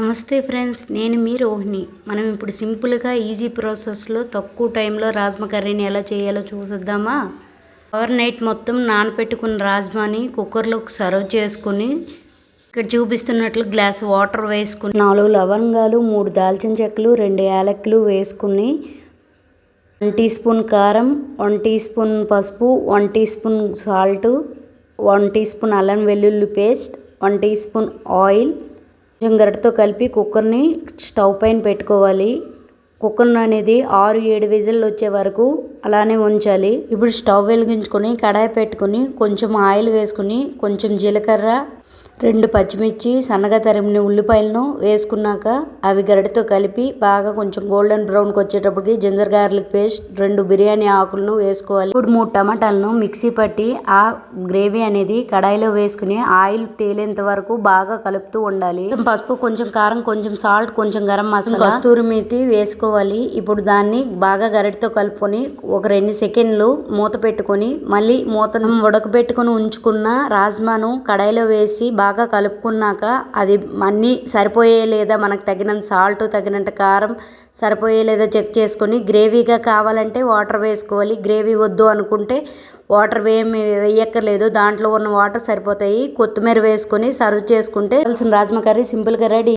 నమస్తే ఫ్రెండ్స్, నేను మీ రోహిణి. మనం ఇప్పుడు సింపుల్గా ఈజీ ప్రాసెస్లో తక్కువ టైంలో రాజ్మా కర్రీని ఎలా చేయాలో చూసేద్దామా. ఓవర్ నైట్ మొత్తం నానపెట్టుకున్న రాజ్మాని కుక్కర్లోకి సర్వ్ చేసుకుని ఇక్కడ చూపిస్తున్నట్లు గ్లాస్ వాటర్ వేసుకుని 4 లవంగాలు, 3 దాల్చిన చెక్కలు, 2 యాలకులు వేసుకుని 1 టీ స్పూన్ కారం, 1 టీ స్పూన్ పసుపు, 1 teaspoon salt, 1 teaspoon అల్లం వెల్లుల్లి పేస్ట్, 1 టీ స్పూన్ ఆయిల్ కొంచెం గరిటతో కలిపి కుక్కర్ని స్టవ్ పైన పెట్టుకోవాలి. కుక్కర్ అనేది 6-7 విజిల్లు వచ్చే వరకు అలానే ఉంచాలి. ఇప్పుడు స్టవ్ వెలిగించుకొని కడాయి పెట్టుకుని కొంచెం ఆయిల్ వేసుకుని కొంచెం జీలకర్ర, 2 పచ్చిమిర్చి, సన్నగా తరిమిన ఉల్లిపాయలను వేసుకున్నాక అవి గరిటతో కలిపి బాగా కొంచెం గోల్డెన్ బ్రౌన్కి వచ్చేటప్పటికి జింజర్ గార్లిక్ పేస్ట్, 2 బిర్యానీ ఆకులను వేసుకోవాలి. ఇప్పుడు 3 టమాటాలను మిక్సీ పట్టి ఆ గ్రేవీ అనేది కడాయిలో వేసుకుని ఆయిల్ తేలేంత వరకు బాగా కలుపుతూ ఉండాలి. పసుపు, కొంచెం కారం, కొంచెం సాల్ట్, కొంచెం గరం మసాలా, కస్తూరి మేతి వేసుకోవాలి. ఇప్పుడు దాన్ని బాగా గరిటతో కలుపుకొని ఒక 2 సెకండ్లు మూత పెట్టుకొని మళ్ళీ మూతను ఉడకబెట్టుకుని ఉంచుకున్న రాజ్మాను కడాయిలో వేసి బాగా కలుపుకున్నాక అది అన్నీ సరిపోయే లేదా మనకు తగినంత సాల్ట్, తగినంత కారం సరిపోయే లేదా చెక్ చేసుకొని గ్రేవీగా కావాలంటే వాటర్ వేసుకోవాలి. గ్రేవీ వద్దు అనుకుంటే వాటర్ వేయక్కర్లేదు, దాంట్లో ఉన్న వాటర్ సరిపోతాయి. కొత్తిమీర వేసుకొని సర్వ్ చేసుకుంటే రాజ్మా కర్రీ సింపుల్గా రెడీ.